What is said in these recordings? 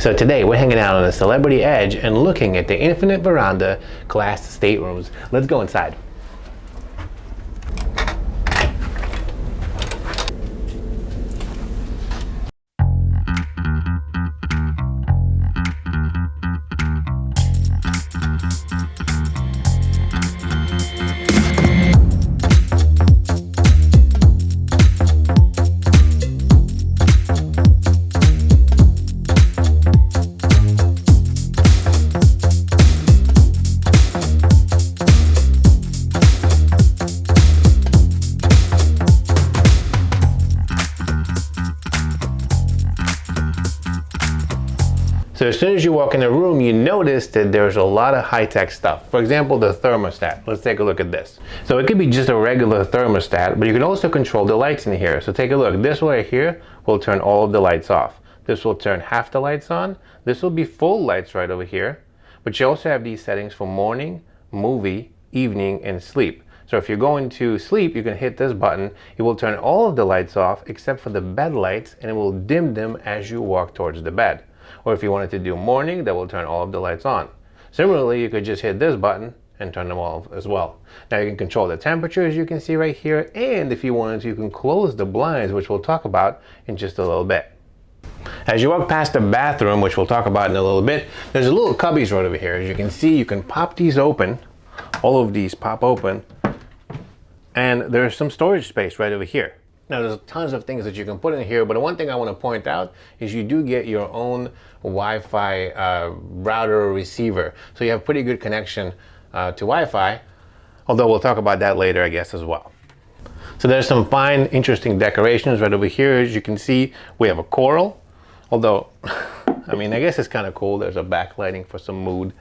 So today we're hanging out on the Celebrity Edge and looking at the Infinite Veranda class staterooms. Let's go inside. So as soon as you walk in the room, you notice that there's a lot of high-tech stuff. For example, the thermostat. Let's take a look at this. So it could be just a regular thermostat, but you can also control the lights in here. So take a look. This right here will turn all of the lights off. This will turn half the lights on. This will be full lights right over here. But you also have these settings for morning, movie, evening, and sleep. So if you're going to sleep, you can hit this button. It will turn all of the lights off except for the bed lights, and it will dim them as you walk towards the bed. Or if you wanted to do morning, that will turn all of the lights on. Similarly, you could just hit this button and turn them off as well. Now you can control the temperature, as you can see right here, and if you wanted to, you can close the blinds, which we'll talk about in just a little bit. As you walk past the bathroom, which we'll talk about in a little bit, there's a little cubbies right over here. As you can see, you can pop these open. All of these pop open, and there's some storage space right over here. Now there's tons of things that you can put in here, but the one thing I want to point out is you do get your own Wi-Fi router or receiver. So you have pretty good connection to Wi-Fi, although we'll talk about that later, I guess, as well. So there's some fine, interesting decorations right over here. As you can see, we have a coral, although, I mean, I guess it's kind of cool. There's a backlighting for some mood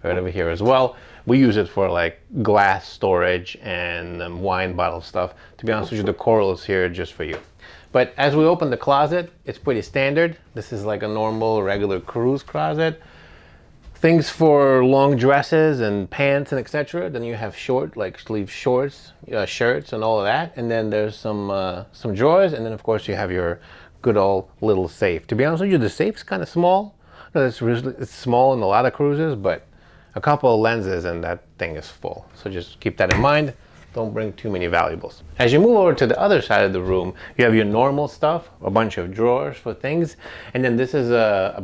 right over here as well. We use it for like glass storage and wine bottle stuff. To be honest with you, the coral is here just for you. But as we open the closet, it's pretty standard. This is like a normal, regular cruise closet. Things for long dresses and pants and etc. Then you have short, like sleeve shorts, shirts and all of that. And then there's some drawers. And then of course you have your good old little safe. To be honest with you, the safe's kind of small. No, it's small in a lot of cruises, but a couple of lenses and that thing is full. So just keep that in mind. Don't bring too many valuables. As you move over to the other side of the room, you have your normal stuff, a bunch of drawers for things. And then this is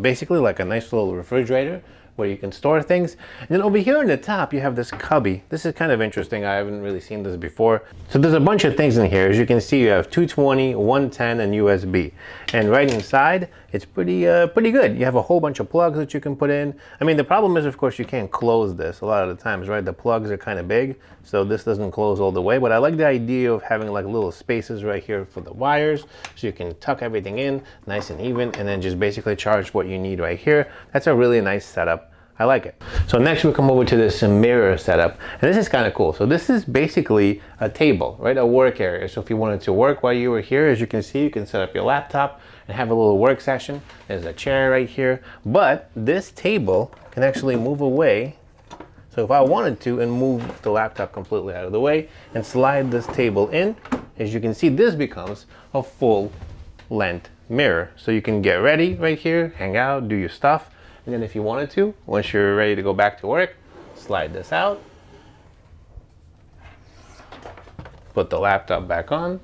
basically like a nice little refrigerator where you can store things. And then over here on the top, you have this cubby. This is kind of interesting. I haven't really seen this before. So there's a bunch of things in here. As you can see, you have 220, 110, and USB. And right inside, it's pretty good. You have a whole bunch of plugs that you can put in. I mean, the problem is, of course, you can't close this a lot of the times, right? The plugs are kind of big, so this doesn't close all the way. But I like the idea of having like little spaces right here for the wires, so you can tuck everything in nice and even, and then just basically charge what you need right here. That's a really nice setup. I like it. So next we come over to this mirror setup, and this is kind of cool. So this is basically a table, right? A work area. So if you wanted to work while you were here, as you can see, you can set up your laptop and have a little work session. There's a chair right here, but this table can actually move away. So if I wanted to and move the laptop completely out of the way and slide this table in, as you can see, this becomes a full length mirror. So you can get ready right here, hang out, do your stuff. And then if you wanted to, once you're ready to go back to work, slide this out, put the laptop back on,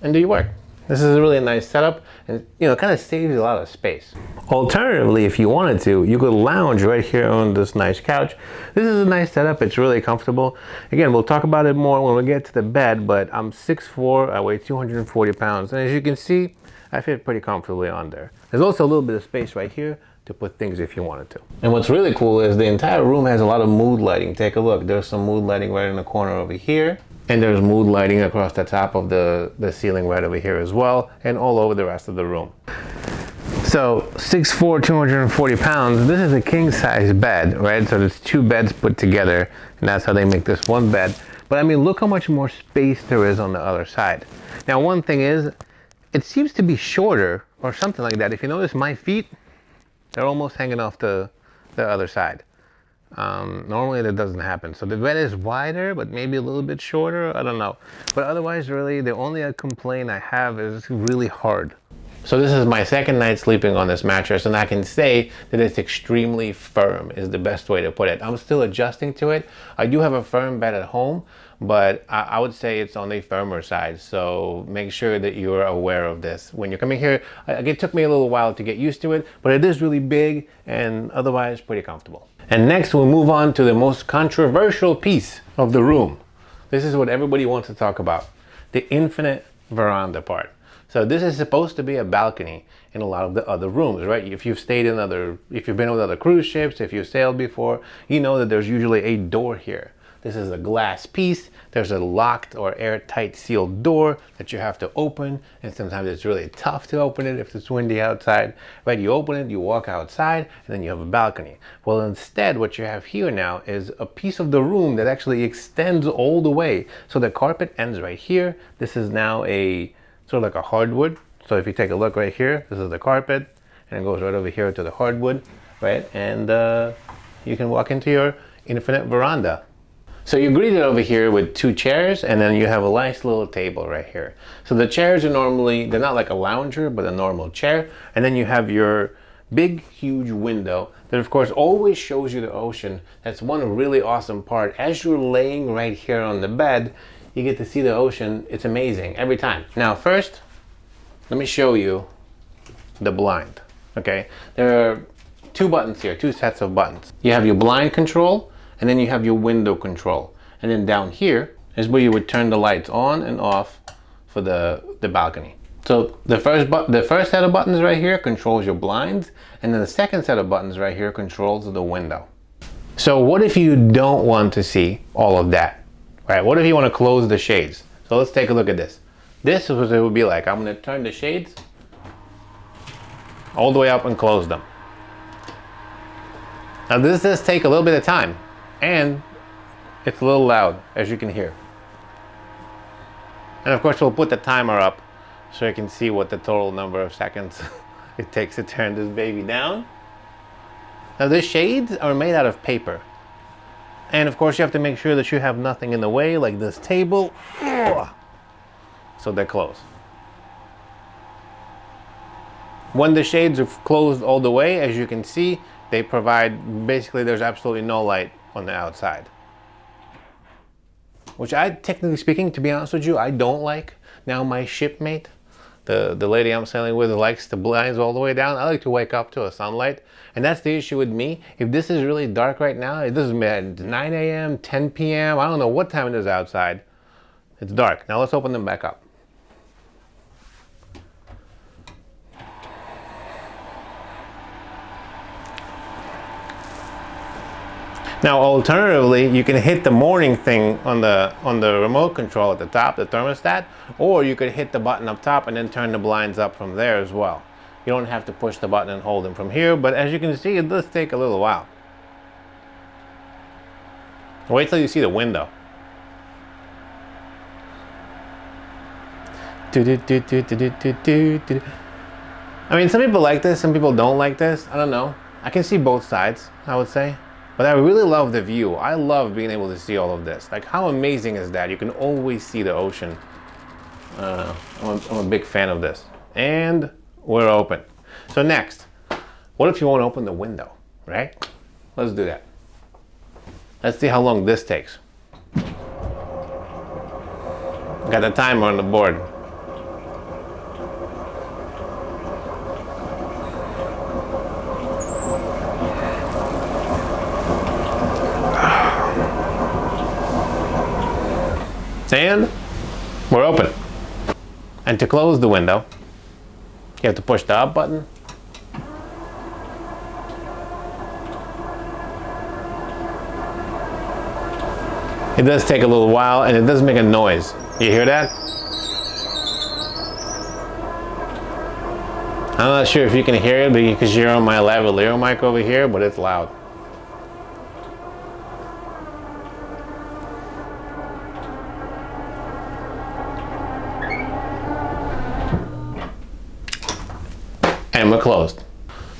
and do your work. This is a really nice setup, and it kind of saves a lot of space. Alternatively, if you wanted to, you could lounge right here on this nice couch. This is a nice setup. It's really comfortable. Again, we'll talk about it more when we get to the bed, but I'm 6'4", I weigh 240 pounds, and as you can see, I fit pretty comfortably on there. There's also a little bit of space right here to put things if you wanted to. And what's really cool is the entire room has a lot of mood lighting. Take a look. There's some mood lighting right in the corner over here. And there's mood lighting across the top of the ceiling right over here as well, and all over the rest of the room. So 6'4", 240 pounds, this is a king size bed, right? So there's two beds put together, and that's how they make this one bed. But I mean, look how much more space there is on the other side. Now, one thing is, it seems to be shorter or something like that. If you notice my feet, they're almost hanging off the other side. Normally that doesn't happen. So the bed is wider, but maybe a little bit shorter. I don't know. But otherwise, really, the only complaint I have is it's really hard. So this is my second night sleeping on this mattress, and I can say that it's extremely firm is the best way to put it. I'm still adjusting to it. I do have a firm bed at home, but I would say it's on the firmer side. So make sure that you are aware of this. When you're coming here, it took me a little while to get used to it, but it is really big and otherwise pretty comfortable. And next we'll move on to the most controversial piece of the room. This is what everybody wants to talk about, the infinite veranda part. So this is supposed to be a balcony in a lot of the other rooms, right? If you've been on other cruise ships, if you've sailed before, you know that there's usually a door here. This is a glass piece. There's a locked or airtight sealed door that you have to open. And sometimes it's really tough to open it if it's windy outside, right? You open it, you walk outside, and then you have a balcony. Well, instead, what you have here now is a piece of the room that actually extends all the way. So the carpet ends right here. This is now a sort of like a hardwood. So if you take a look right here, this is the carpet, and it goes right over here to the hardwood, right? And you can walk into your infinite veranda. So you're greeted over here with two chairs, and then you have a nice little table right here. So the chairs are normally, they're not like a lounger, but a normal chair. And then you have your big, huge window that of course always shows you the ocean. That's one really awesome part. As you're laying right here on the bed, you get to see the ocean. It's amazing every time. Now first, let me show you the blind, okay? There are two buttons here, two sets of buttons. You have your blind control, and then you have your window control. And then down here is where you would turn the lights on and off for the balcony. So the first set of buttons right here controls your blinds, and then the second set of buttons right here controls the window. So what if you don't want to see all of that, right? What if you want to close the shades? So let's take a look at this. This is what it would be like. I'm going to turn the shades all the way up and close them. Now this does take a little bit of time, and it's a little loud, as you can hear. And of course we'll put the timer up so you can see what the total number of seconds it takes to turn this baby down. Now the shades are made out of paper. And of course you have to make sure that you have nothing in the way, like this table. So they're closed. When the shades are closed all the way, as you can see, they provide, basically there's absolutely no light on the outside. Which I, technically speaking, to be honest with you, I don't like. Now my shipmate, the lady I'm sailing with, likes the blinds all the way down. I like to wake up to a sunlight. And that's the issue with me. If this is really dark right now, it doesn't matter, 9 a.m., 10 p.m., I don't know what time it is outside. It's dark. Now let's open them back up. Now alternatively, you can hit the morning thing on the remote control at the top, the thermostat, or you could hit the button up top and then turn the blinds up from there as well. You don't have to push the button and hold them from here, but as you can see, it does take a little while. Wait till you see the window. I mean, some people like this, some people don't like this. I don't know. I can see both sides, I would say. But I really love the view. I love being able to see all of this. Like, how amazing is that? You can always see the ocean. I'm a big fan of this. And we're open. So next, what if you want to open the window, right? Let's do that. Let's see how long this takes. Got the timer on the board. And we're open. And to close the window, you have to push the up button. It does take a little while, and it does make a noise. You hear that? I'm not sure if you can hear it because you're on my lavalier mic over here, but it's loud. And we're closed.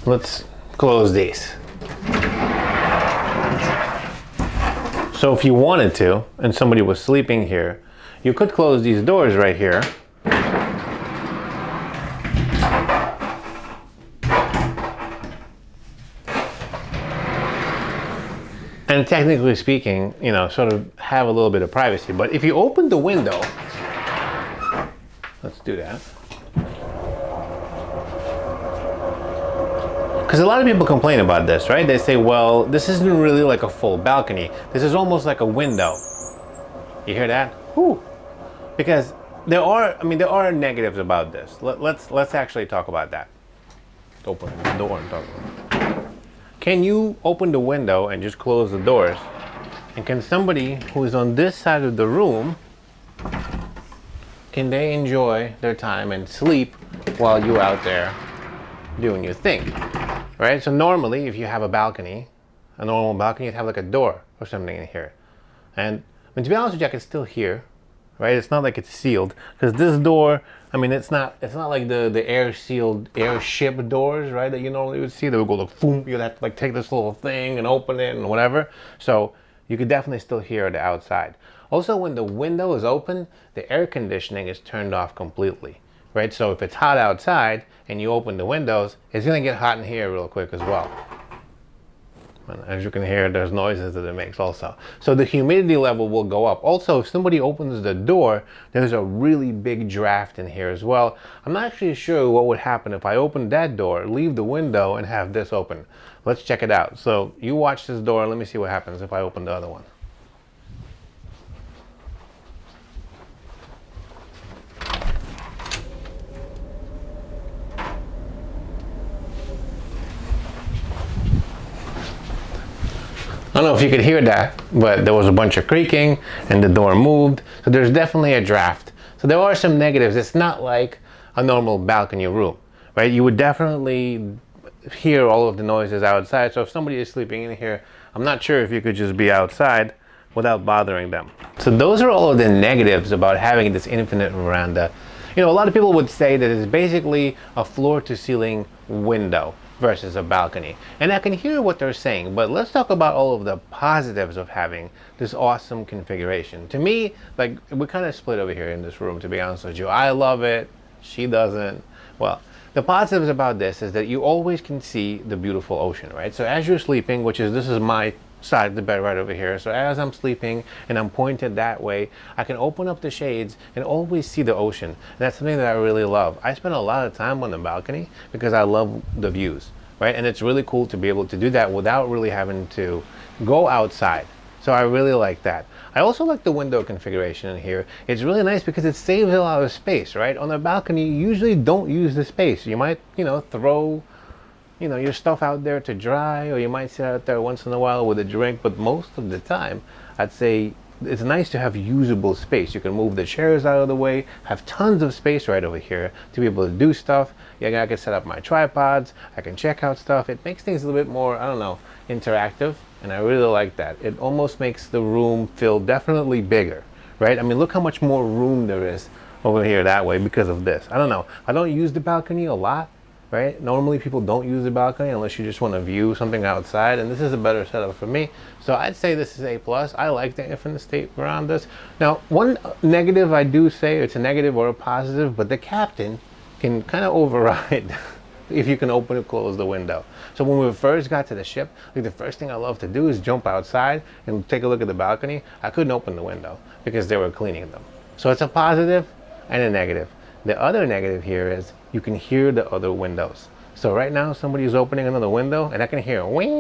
Let's close these. So if you wanted to, and somebody was sleeping here, you could close these doors right here. and technically speaking, you know, sort of have a little bit of privacy. But if you open the window, let's do that. Because a lot of people complain about this, right? They say, well, this isn't really like a full balcony. This is almost like a window. You hear that? Whew. Because there are negatives about this. Let's actually talk about that. Open the door and talk about it. Can you open the window and just close the doors? And can somebody who is on this side of the room, can they enjoy their time and sleep while you're out there doing your thing? Right? So normally if you have a balcony, a normal balcony, you'd have like a door or something in here. And I mean, to be honest with you, I can still hear, right? It's not like it's sealed, because this door, I mean, it's not like the airship doors, right, that you normally would see. They would go like, boom, you'd have to like take this little thing and open it and whatever. So you could definitely still hear the outside. Also, when the window is open, the air conditioning is turned off completely, right? So if it's hot outside and you open the windows, it's gonna get hot in here real quick as well. And as you can hear, there's noises that it makes also. So the humidity level will go up. Also, if somebody opens the door, there's a really big draft in here as well. I'm not actually sure what would happen if I opened that door, leave the window, and have this open. Let's check it out. So you watch this door, and let me see what happens if I open the other one. I don't know if you could hear that, but there was a bunch of creaking and the door moved. So there's definitely a draft. So there are some negatives. It's not like a normal balcony room, right? You would definitely hear all of the noises outside. So if somebody is sleeping in here, I'm not sure if you could just be outside without bothering them. So those are all of the negatives about having this infinite veranda. You know, a lot of people would say that it's basically a floor to ceiling window versus a balcony. And I can hear what they're saying, but let's talk about all of the positives of having this awesome configuration. To me, like, we're kind of split over here in this room, to be honest with you. I love it, she doesn't. Well, the positives about this is that you always can see the beautiful ocean, right? So as you're sleeping, this is my side of the bed right over here. So as I'm sleeping and I'm pointed that way, I can open up the shades and always see the ocean. And that's something that I really love. I spend a lot of time on the balcony because I love the views, right? And it's really cool to be able to do that without really having to go outside. So I really like that. I also like the window configuration in here. It's really nice because it saves a lot of space, right? On the balcony, you usually don't use the space. You might, throw your stuff out there to dry, or you might sit out there once in a while with a drink, but most of the time, I'd say it's nice to have usable space. You can move the chairs out of the way, have tons of space right over here to be able to do stuff. Yeah, I can set up my tripods, I can check out stuff. It makes things a little bit more, I don't know, interactive, and I really like that. It almost makes the room feel definitely bigger, right? I mean, look how much more room there is over here that way because of this. I don't know, I don't use the balcony a lot, right? Normally people don't use the balcony unless you just want to view something outside, and this is a better setup for me. So I'd say this is A+. I like the infinite state verandas. Now, one negative I do say, it's a negative or a positive, but the captain can kind of override if you can open and close the window. So when we first got to the ship, like, the first thing I love to do is jump outside and take a look at the balcony. I couldn't open the window because they were cleaning them. So it's a positive and a negative. The other negative here is you can hear the other windows. So right now somebody is opening another window and I can hear wing.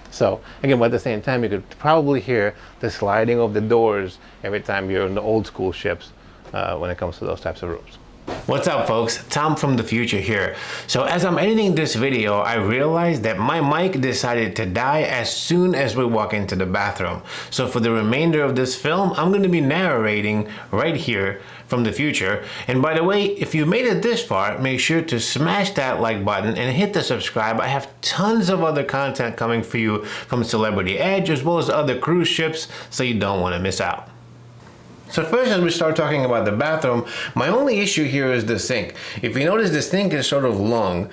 So again, but at the same time, you could probably hear the sliding of the doors every time you're in the old school ships when it comes to those types of rooms. What's up, folks? Tom from the future here. So as I'm editing this video, I realized that my mic decided to die as soon as we walk into the bathroom. So for the remainder of this film, I'm going to be narrating right here from the future. And by the way, if you made it this far, make sure to smash that like button and hit the subscribe. I have tons of other content coming for you from Celebrity Edge as well as other cruise ships, so you don't want to miss out. So first, as we start talking about the bathroom, my only issue here is the sink. If you notice, the sink is sort of long,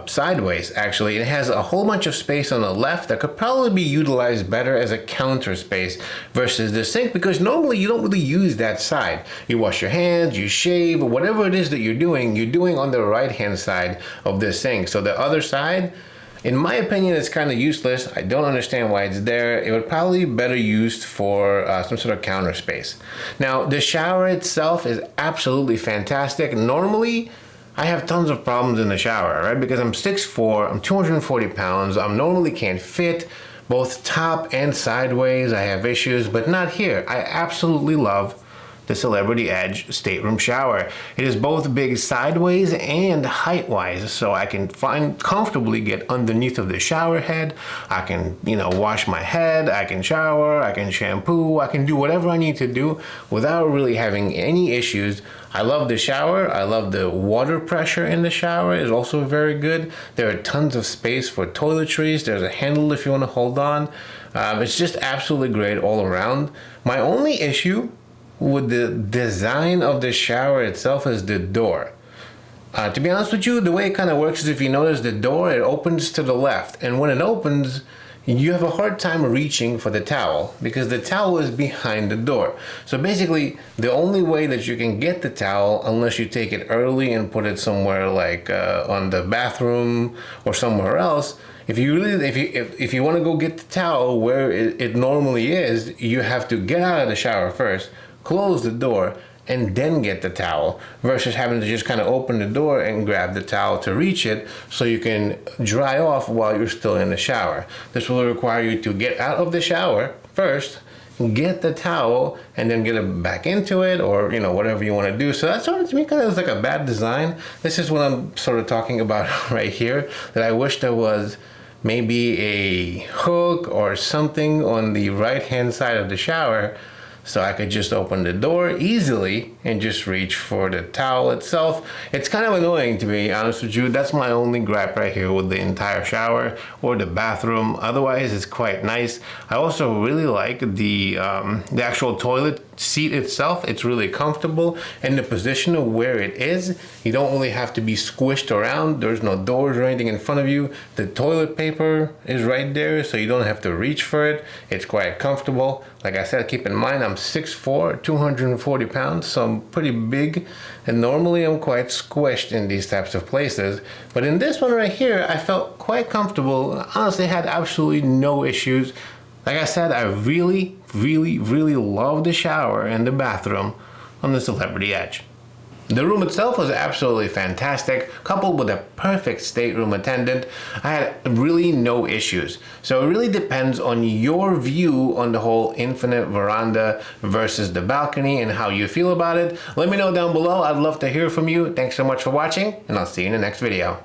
sideways actually. It has a whole bunch of space on the left that could probably be utilized better as a counter space versus the sink, because normally you don't really use that side. You wash your hands, you shave, whatever it is that you're doing on the right hand side of the sink. So the other side, In my opinion, it's kind of useless. I don't understand why it's there. It would probably be better used for some sort of counter space. Now, the shower itself is absolutely fantastic. Normally, I have tons of problems in the shower, right? Because I'm 6'4", I'm 240 pounds, I normally can't fit both top and sideways. I have issues, but not here. I absolutely love the Celebrity Edge stateroom shower. It is both big sideways and height-wise, so I can comfortably get underneath of the shower head. I can, wash my head, I can shower, I can shampoo, I can do whatever I need to do without really having any issues. I love the shower. I love the water pressure in the shower is also very good. There are tons of space for toiletries. There's a handle if you want to hold on. It's just absolutely great all around. My only issue with the design of the shower itself is the door. To be honest with you, the way it kind of works is if you notice the door, it opens to the left. And when it opens, you have a hard time reaching for the towel because the towel is behind the door. So basically, the only way that you can get the towel, unless you take it early and put it somewhere like on the bathroom or somewhere else, if you want to go get the towel where it normally is, you have to get out of the shower first, close the door, and then get the towel, versus having to just kind of open the door and grab the towel to reach it so you can dry off while you're still in the shower. This will require you to get out of the shower first, get the towel, and then get it back into it, or whatever you want to do. So that sort of, to me, kind of is like a bad design. This is what I'm sort of talking about right here, that I wish there was maybe a hook or something on the right hand side of the shower so I could just open the door easily and just reach for the towel itself. It's kind of annoying, to be honest with you. That's my only gripe right here with the entire shower or the bathroom. Otherwise, it's quite nice. I also really like the actual toilet seat itself. It's really comfortable, and the position of where it is, you don't really have to be squished around. There's no doors or anything in front of you. The toilet paper is right there, so you don't have to reach for it. It's quite comfortable. Like I said, keep in mind I'm 6'4", 240 pounds, so I'm pretty big, and normally I'm quite squished in these types of places. But in this one right here, I felt quite comfortable. Honestly, had absolutely no issues. Like I said, I really, really, really love the shower and the bathroom on the Celebrity Edge. The room itself was absolutely fantastic, coupled with a perfect stateroom attendant. I had really no issues. So it really depends on your view on the whole infinite veranda versus the balcony and how you feel about it. Let me know down below. I'd love to hear from you. Thanks so much for watching, and I'll see you in the next video.